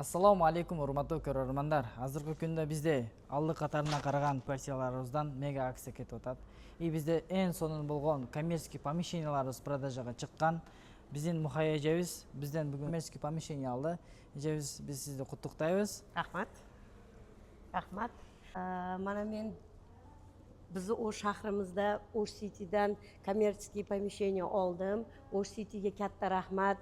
Assalamu alaikum урматтуу көрөрмандар. Азыркы күндө бизде алды катарына караган партияларыбыздан мега акция кетип атат. Бизде эң сонун болгон коммерческий помещенияларыбыз продажага чыккан. Биздин Мухай эжебиз бизден бүгүн коммерческий помещение алды. Эжебиз, биз сизди куттуктайбыз. Рахмат. Рахмат. Mana men bizni o shahrimizda Osh City'dan kommersiy помещение oldim. Osh City'ga katta rahmat.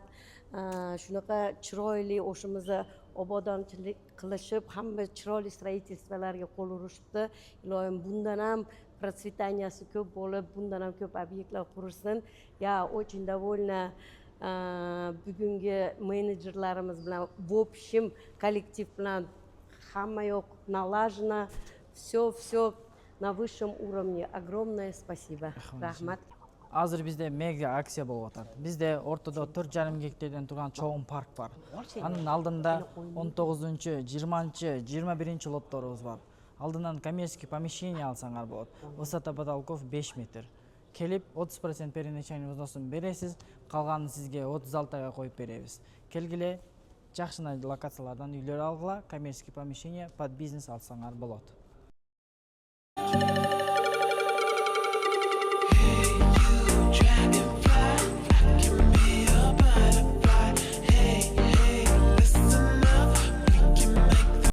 Shunaqa chiroyli o'shimizni obodonchilik qilishib, hamma chiroyli строительстволарga qo'l urishibdi. Iloyim bundan ham процветанияsi ko'p bo'lib, bundan ham ko'p obyektlar qursin. Я очень довольна bugungi menejerlarimiz bilan, в общем, kollektiv bilan hamma yoq налажено. Все на высшем уровне. Огромное спасибо. Рахмат. Азыр бизде мега акция болуп атат. Бизде ортодо 4,5 гектардан турган чоң парк бар. Анын алдында 19-20, 21 лотторубуз бар. Алдынан коммерческий помещение алсаңар болот. Высота потолков 5 метр. Келип 30% переночевание взносун бересиз, калганын сизге 36 айга коюп беребиз. Келгиле жакшына локациялардан үйлөр алгыла, коммерческий помещение под бизнес алсаңар болот.